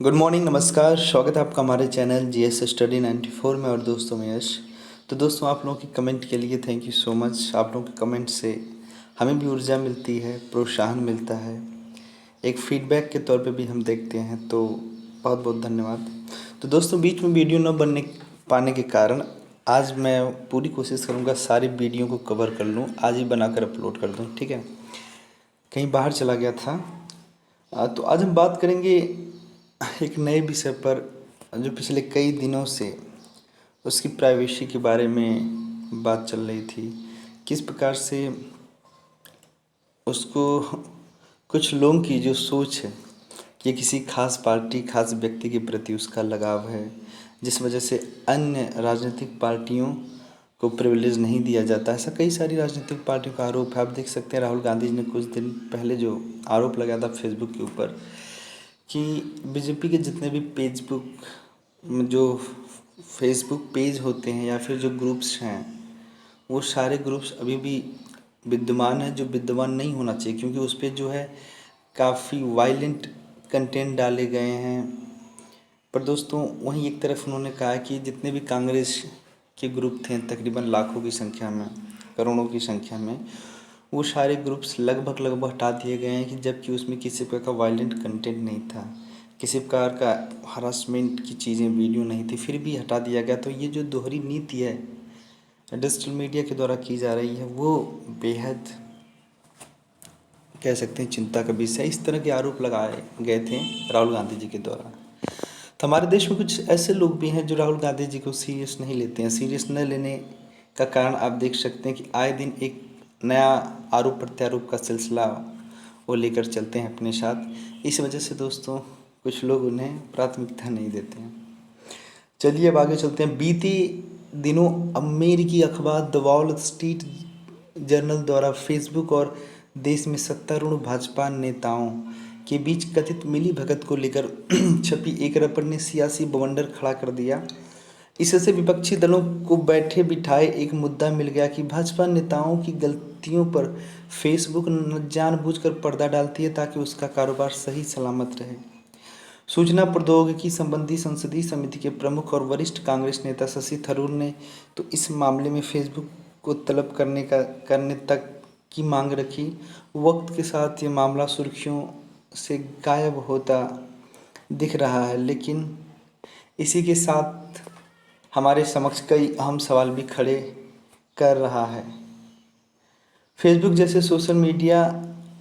Good morning, नमस्कार। स्वागत है आपका हमारे चैनल जीएस स्टडी 94 में। और दोस्तों मैं यश। तो दोस्तों आप लोगों की कमेंट के लिए थैंक यू सो मच। आप लोगों के कमेंट से हमें भी ऊर्जा मिलती है, प्रोत्साहन मिलता है, एक फीडबैक के तौर पे भी हम देखते हैं। तो बहुत बहुत धन्यवाद। तो दोस्तों बीच में वीडियो न बनने पाने के कारण आज मैं पूरी कोशिश करूँगा सारी वीडियो को कवर कर लूँ, आज ही बनाकर अपलोड कर दूँ। ठीक है, कहीं बाहर चला गया था। तो आज हम बात करेंगे एक नए विषय पर जो पिछले कई दिनों से उसकी प्राइवेसी के बारे में बात चल रही थी। किस प्रकार से उसको कुछ लोगों की जो सोच है कि किसी खास पार्टी, खास व्यक्ति के प्रति उसका लगाव है, जिस वजह से अन्य राजनीतिक पार्टियों को प्रिविलेज नहीं दिया जाता। ऐसा कई सारी राजनीतिक पार्टियों का आरोप है। आप देख सकते हैं राहुल गांधी जी ने कुछ दिन पहले जो आरोप लगाया था फेसबुक के ऊपर कि बीजेपी के जितने भी फेसबुक पेज होते हैं या फिर जो ग्रुप्स हैं, वो सारे ग्रुप्स अभी भी विद्यमान हैं, जो विद्यमान नहीं होना चाहिए, क्योंकि उस पर जो है काफ़ी वायलेंट कंटेंट डाले गए हैं। पर दोस्तों वहीं एक तरफ उन्होंने कहा कि जितने भी कांग्रेस के ग्रुप थे, तकरीबन लाखों की संख्या में, करोड़ों की संख्या में, वो सारे ग्रुप्स लगभग हटा दिए गए हैं कि जबकि उसमें किसी प्रकार का वायलेंट कंटेंट नहीं था, किसी प्रकार का हरासमेंट की चीज़ें वीडियो नहीं थी, फिर भी हटा दिया गया। तो ये जो दोहरी नीति है डिजिटल मीडिया के द्वारा की जा रही है, वो बेहद कह सकते हैं चिंता का विषय। इस तरह के आरोप लगाए गए थे राहुल गांधी जी के द्वारा। तो हमारे देश में कुछ ऐसे लोग भी हैं जो राहुल गांधी जी को सीरियस नहीं लेते हैं। सीरियस न लेने का कारण आप देख सकते हैं कि आए दिन एक नया आरोप प्रत्यारोप का सिलसिला वो लेकर चलते हैं अपने साथ। इस वजह से दोस्तों कुछ लोग उन्हें प्राथमिकता नहीं देते हैं। चलिए अब आगे चलते हैं। बीते दिनों अमेरिकी अखबार द वॉल स्ट्रीट जर्नल द्वारा फेसबुक और देश में सत्तारूढ़ भाजपा नेताओं के बीच कथित मिलीभगत को लेकर छपी एक रिपोर्ट ने सियासी बवंडर खड़ा कर दिया। इससे विपक्षी दलों को बैठे बिठाए एक मुद्दा मिल गया कि भाजपा नेताओं की गलतियों पर फेसबुक जानबूझकर पर्दा डालती है ताकि उसका कारोबार सही सलामत रहे। सूचना प्रौद्योगिकी संबंधी संसदीय समिति के प्रमुख और वरिष्ठ कांग्रेस नेता शशि थरूर ने तो इस मामले में फेसबुक को तलब करने तक की मांग रखी। वक्त के साथ ये मामला सुर्खियों से गायब होता दिख रहा है, लेकिन इसी के साथ हमारे समक्ष कई अहम सवाल भी खड़े कर रहा है। फेसबुक जैसे सोशल मीडिया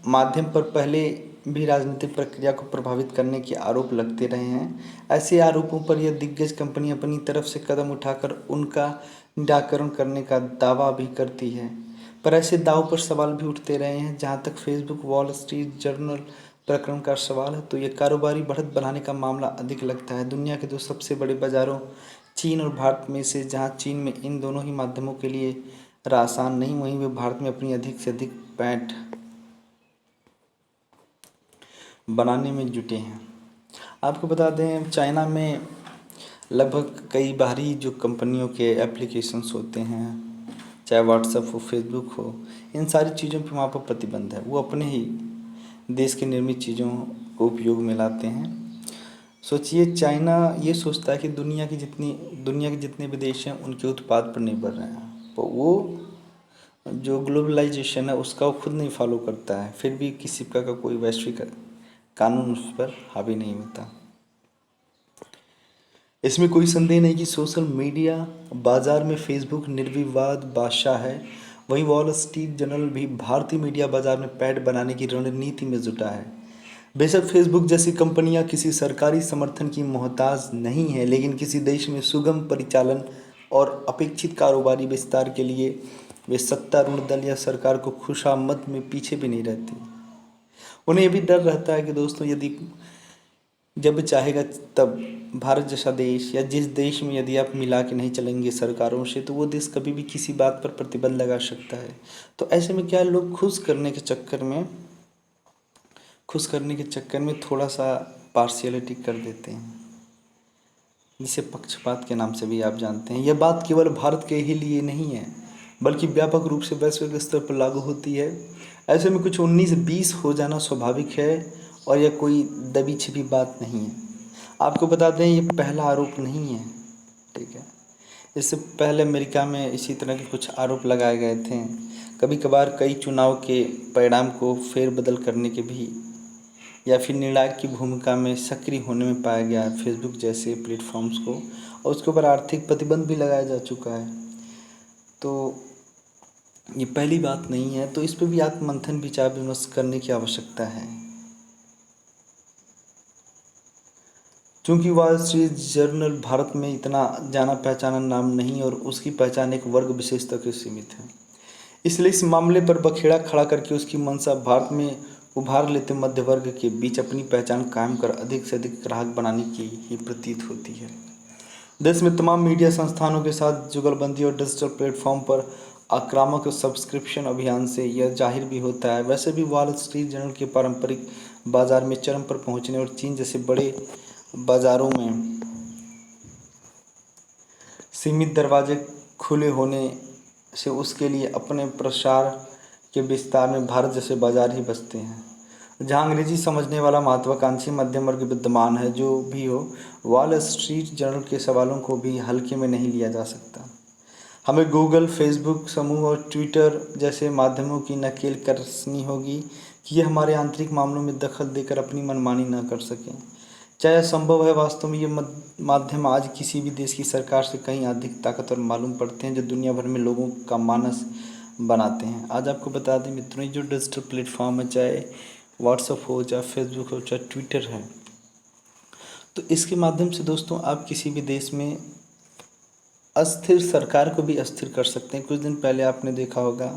माध्यम पर पहले भी राजनीतिक प्रक्रिया को प्रभावित करने के आरोप लगते रहे हैं। ऐसे आरोपों पर यह दिग्गज कंपनी अपनी तरफ से कदम उठाकर उनका निराकरण करने का दावा भी करती है, पर ऐसे दावों पर सवाल भी उठते रहे हैं। जहां तक फेसबुक वॉल स्ट्रीट जर्नल प्रकरण का सवाल है, तो यह कारोबारी बढ़त बढ़ाने का मामला अधिक लगता है। दुनिया के दो सबसे बड़े बाजारों चीन और भारत में से जहां चीन में इन दोनों ही माध्यमों के लिए आसान नहीं, वहीं वे भारत में अपनी अधिक से अधिक पैठ बनाने में जुटे हैं। आपको बता दें चाइना में लगभग कई बाहरी जो कंपनियों के एप्लीकेशंस होते हैं, चाहे व्हाट्सएप हो, फेसबुक हो, इन सारी चीज़ों पर वहाँ पर प्रतिबंध है। वो अपने ही देश की निर्मित चीज़ों को उपयोग में लाते हैं। सोचिए चाइना ये सोचता है कि दुनिया के जितने भी देश हैं उनके उत्पाद पर निर्भर रहे हैं, तो वो जो ग्लोबलाइजेशन है उसका वो खुद नहीं फॉलो करता है, फिर भी किसी प्रकार का कोई वैश्विक कानून उस पर हावी नहीं होता। इसमें कोई संदेह नहीं कि सोशल मीडिया बाजार में फेसबुक निर्विवाद बादशाह है। वहीं वॉल स्ट्रीट जर्नल भी भारतीय मीडिया बाजार में पैठ बनाने की रणनीति में जुटा है। बेशक फेसबुक जैसी कंपनियां किसी सरकारी समर्थन की मोहताज नहीं है, लेकिन किसी देश में सुगम परिचालन और अपेक्षित कारोबारी विस्तार के लिए वे सत्तारूढ़ दल या सरकार को खुशामद में पीछे भी नहीं रहती। उन्हें यह भी डर रहता है कि दोस्तों यदि जब चाहेगा तब भारत जैसा देश या जिस देश में यदि आप मिला के नहीं चलेंगे सरकारों से, तो वो देश कभी भी किसी बात पर प्रतिबंध लगा सकता है। तो ऐसे में क्या लोग खुश करने के चक्कर में थोड़ा सा पार्शियलिटी कर देते हैं, जिसे पक्षपात के नाम से भी आप जानते हैं। यह बात केवल भारत के ही लिए नहीं है, बल्कि व्यापक रूप से वैश्विक स्तर पर लागू होती है। ऐसे में कुछ 19-20 हो जाना स्वाभाविक है और यह कोई दबी छिपी बात नहीं है। आपको बता दें ये पहला आरोप नहीं है, ठीक है। इससे पहले अमेरिका में इसी तरह के कुछ आरोप लगाए गए थे। कभी कभार कई चुनाव के परिणाम को फेरबदल करने के भी या फिर निर्णायक की भूमिका में सक्रिय होने में पाया गया है फेसबुक जैसे प्लेटफॉर्म्स को, और उसके ऊपर आर्थिक प्रतिबंध भी लगाया जा चुका है। तो ये पहली बात नहीं है, तो इस पर भी आत्ममंथन विचार विमर्श करने की आवश्यकता है। क्योंकि वॉल स्ट्रीट जर्नल भारत में इतना जाना पहचाना नाम नहीं और उसकी पहचान एक वर्ग विशेष तक सीमित है, इसलिए इस मामले पर बखेड़ा खड़ा करके उसकी मंशा भारत में उभार लेते मध्य वर्ग के बीच अपनी पहचान कायम कर अधिक से अधिक ग्राहक बनाने की ही प्रतीत होती है। देश में तमाम मीडिया संस्थानों के साथ जुगलबंदी और डिजिटल प्लेटफॉर्म पर आक्रामक सब्सक्रिप्शन अभियान से यह जाहिर भी होता है। वैसे भी वॉल स्ट्रीट जर्नल के पारंपरिक बाजार में चरम पर पहुंचने और चीन जैसे बड़े बाजारों में सीमित दरवाजे खुले होने से उसके लिए अपने प्रसार के विस्तार में भारत जैसे बाजार ही बसते हैं, जहां अंग्रेजी समझने वाला महत्वाकांक्षी मध्यम वर्ग विद्यमान है। जो भी हो, वॉल स्ट्रीट जर्नल के सवालों को भी हल्के में नहीं लिया जा सकता। हमें गूगल, फेसबुक समूह और ट्विटर जैसे माध्यमों की नकेल कसनी होगी कि ये हमारे आंतरिक मामलों में दखल देकर अपनी मनमानी न कर सकें। चाहे असंभव है, वास्तव में ये माध्यम आज किसी भी देश की सरकार से कहीं अधिक ताकतवर मालूम पड़ते हैं, जो दुनिया भर में लोगों का मानस बनाते हैं। आज आपको बता दें मित्रों, जो डिजिटल प्लेटफॉर्म है, चाहे व्हाट्सअप हो, चाहे फेसबुक हो, चाहे ट्विटर है, तो इसके माध्यम से दोस्तों आप किसी भी देश में अस्थिर सरकार को भी अस्थिर कर सकते हैं। कुछ दिन पहले आपने देखा होगा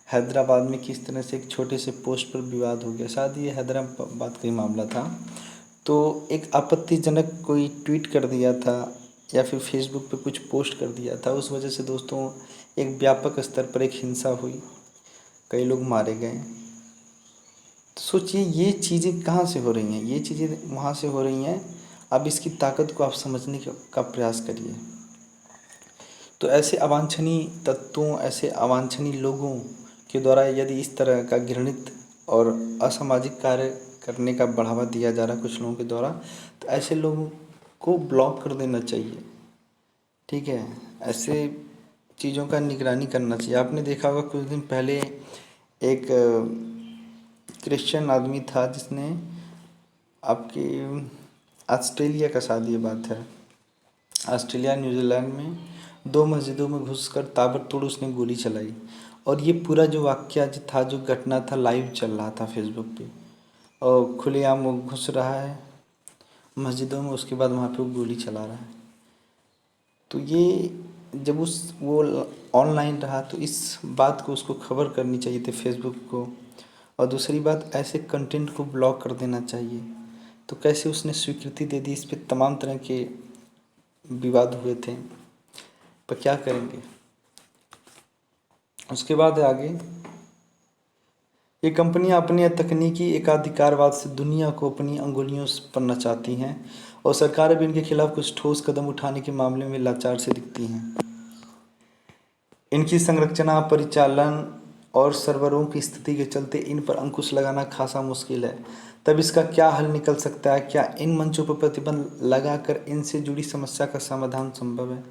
हैदराबाद में किस तरह से एक छोटे से पोस्ट पर विवाद हो गया। शायद ये हैदराबाद का ही मामला था। तो एक आपत्तिजनक कोई ट्वीट कर दिया था या फिर फेसबुक पे कुछ पोस्ट कर दिया था, उस वजह से दोस्तों एक व्यापक स्तर पर एक हिंसा हुई, कई लोग मारे गए। तो सोचिए ये चीज़ें कहाँ से हो रही हैं, ये चीज़ें वहाँ से हो रही हैं। अब इसकी ताकत को आप समझने का प्रयास करिए। तो ऐसे अवांछनीय तत्वों, ऐसे अवांछनीय लोगों के द्वारा यदि इस तरह का घृणित और असामाजिक कार्य करने का बढ़ावा दिया जा रहा है कुछ लोगों के द्वारा, तो ऐसे लोगों को ब्लॉक कर देना चाहिए, ठीक है। ऐसे चीज़ों का निगरानी करना चाहिए। आपने देखा होगा कुछ दिन पहले एक क्रिश्चियन आदमी था जिसने आपकी ऑस्ट्रेलिया का शायद ये बात है, ऑस्ट्रेलिया न्यूजीलैंड में 2 मस्जिदों में घुसकर ताबड़तोड़ उसने गोली चलाई। और ये पूरा जो वाक़या जो था, जो घटना था, लाइव चल रहा था फेसबुक पे, और खुलेआम वो घुस रहा है मस्जिदों में, उसके बाद वहाँ पे वो गोली चला रहा है। तो ये जब वो ऑनलाइन रहा तो इस बात को उसको खबर करनी चाहिए थी फेसबुक को, और दूसरी बात ऐसे कंटेंट को ब्लॉक कर देना चाहिए। तो कैसे उसने स्वीकृति दे दी, इस पे तमाम तरह के विवाद हुए थे, पर क्या करेंगे। उसके बाद आगे ये कंपनियां अपने तकनीकी एकाधिकारवाद से दुनिया को अपनी अंगुलियों पर नचाती हैं, और सरकारें भी इनके खिलाफ कुछ ठोस कदम उठाने के मामले में लाचार से दिखती हैं। इनकी संरचना, परिचालन और सर्वरों की स्थिति के चलते इन पर अंकुश लगाना खासा मुश्किल है। तब इसका क्या हल निकल सकता है? क्या इन मंचों पर प्रतिबंध लगाकर इनसे जुड़ी समस्या का समाधान संभव है?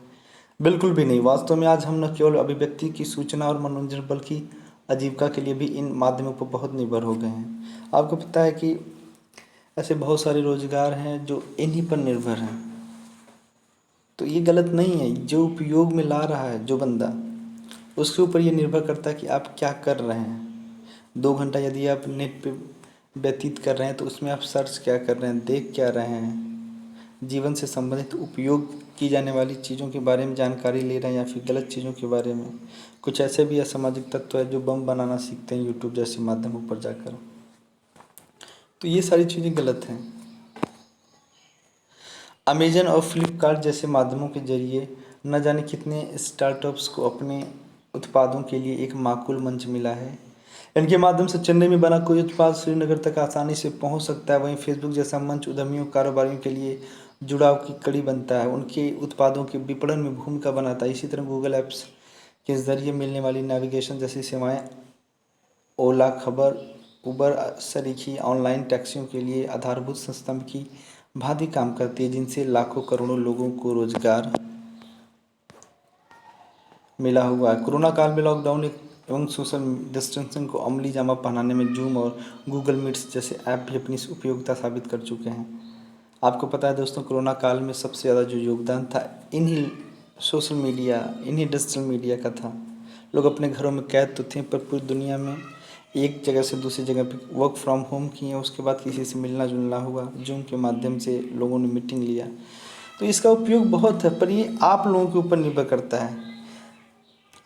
बिल्कुल भी नहीं। वास्तव में आज हम न केवल अभिव्यक्ति की सूचना और मनोरंजन बल्कि आजीविका के लिए भी इन माध्यमों पर बहुत निर्भर हो गए हैं। आपको पता है कि ऐसे बहुत सारे रोजगार हैं जो इन्हीं पर निर्भर हैं। तो ये गलत नहीं है, जो उपयोग में ला रहा है जो बंदा, उसके ऊपर ये निर्भर करता है कि आप क्या कर रहे हैं। 2 घंटा यदि आप नेट पे व्यतीत कर रहे हैं तो उसमें आप सर्च क्या कर रहे हैं, देख क्या रहे हैं, जीवन से संबंधित उपयोग की जाने वाली चीज़ों के बारे में जानकारी ले रहे हैं, या फिर गलत चीज़ों के बारे में। कुछ ऐसे भी असामाजिक तत्व है जो बम बनाना सीखते हैं यूट्यूब जैसे माध्यमों पर जाकर। तो ये सारी चीज़ें गलत हैं। अमेजन और फ्लिपकार्ट जैसे माध्यमों के जरिए न जाने कितने स्टार्टअप्स को अपने उत्पादों के लिए एक माकूल मंच मिला है। इनके माध्यम से चेन्नई में बना कोई उत्पाद श्रीनगर तक आसानी से पहुंच सकता है। वहीं फेसबुक जैसा मंच उद्यमियों, कारोबारियों के लिए जुड़ाव की कड़ी बनता है, उनके उत्पादों के विपणन में भूमिका बनाता है। इसी तरह गूगल ऐप्स के ज़रिए मिलने वाली नेविगेशन जैसी सेवाएं, ओला, खबर, उबर सरीखी ऑनलाइन टैक्सियों के लिए आधारभूत स्तंभ की भांति काम करती है, जिनसे लाखों करोड़ों लोगों को रोजगार मिला हुआ है। कोरोना काल में लॉकडाउन एवं सोशल डिस्टेंसिंग को अमली जामा पहनाने में जूम और गूगल मीट्स जैसे ऐप भी अपनी उपयोगिता साबित कर चुके हैं। आपको पता है दोस्तों, कोरोना काल में सबसे ज़्यादा जो योगदान था इन्हीं सोशल मीडिया, इन्हीं डिजिटल मीडिया का था। लोग अपने घरों में कैद तो थे, पर पूरी दुनिया में एक जगह से दूसरी जगह पे वर्क फ्रॉम होम किए, उसके बाद किसी से मिलना जुलना हुआ, जूम के माध्यम से लोगों ने मीटिंग लिया। तो इसका उपयोग बहुत है, पर ये आप लोगों के ऊपर निर्भर करता है।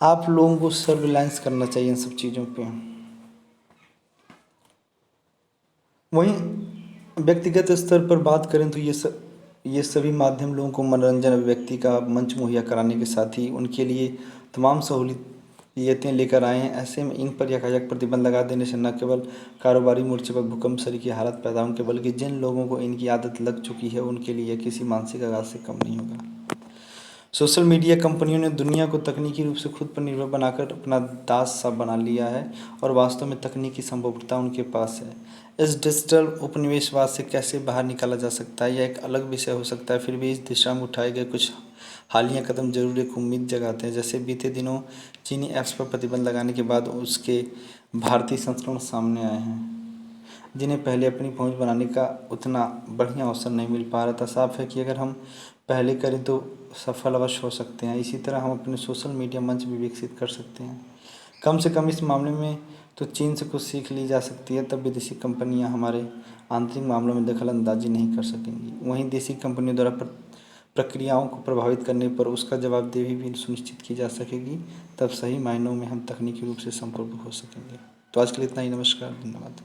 आप लोगों को सर्विलांस करना चाहिए इन सब चीज़ों पे। वहीं व्यक्तिगत स्तर पर बात करें तो ये सभी माध्यम लोगों को मनोरंजन अभिव्यक्ति का मंच मुहैया कराने के साथ ही उनके लिए तमाम सहूलियतें लेकर आए हैं। ऐसे में इन पर यकायक प्रतिबंध लगा देने से न केवल कारोबारी मोर्चे पर भूकंप सरी की हालत पैदा होंगे, बल्कि जिन लोगों को इनकी आदत लग चुकी है उनके लिए किसी मानसिक आघात से कम नहीं होगा। सोशल मीडिया कंपनियों ने दुनिया को तकनीकी रूप से खुद पर निर्भर बनाकर अपना दास सा बना लिया है और वास्तव में तकनीकी संभवतः उनके पास है। इस डिजिटल उपनिवेशवाद से कैसे बाहर निकाला जा सकता है, यह एक अलग विषय हो सकता है। फिर भी इस दिशा में उठाए गए कुछ हालिया कदम जरूर एक उम्मीद जगाते हैं। जैसे बीते दिनों चीनी ऐप्स पर प्रतिबंध लगाने के बाद उसके भारतीय संस्करण सामने आए हैं, जिन्हें पहले अपनी पहुंच बनाने का उतना बढ़िया अवसर नहीं मिल पा रहा था। साफ है कि अगर हम पहले करें तो सफल अवश्य हो सकते हैं। इसी तरह हम अपने सोशल मीडिया मंच भी विकसित कर सकते हैं। कम से कम इस मामले में तो चीन से कुछ सीख ली जा सकती है, तब विदेशी कंपनियां हमारे आंतरिक मामलों में दखल अंदाजी नहीं कर सकेंगी। वहीं देसी कंपनियों द्वारा प्रक्रियाओं को प्रभावित करने पर उसका जवाबदेही भी सुनिश्चित की जा सकेगी। तब सही मायनों में हम तकनीकी रूप से संप्रभु हो सकेंगे। तो आज के लिए इतना ही। नमस्कार, धन्यवाद।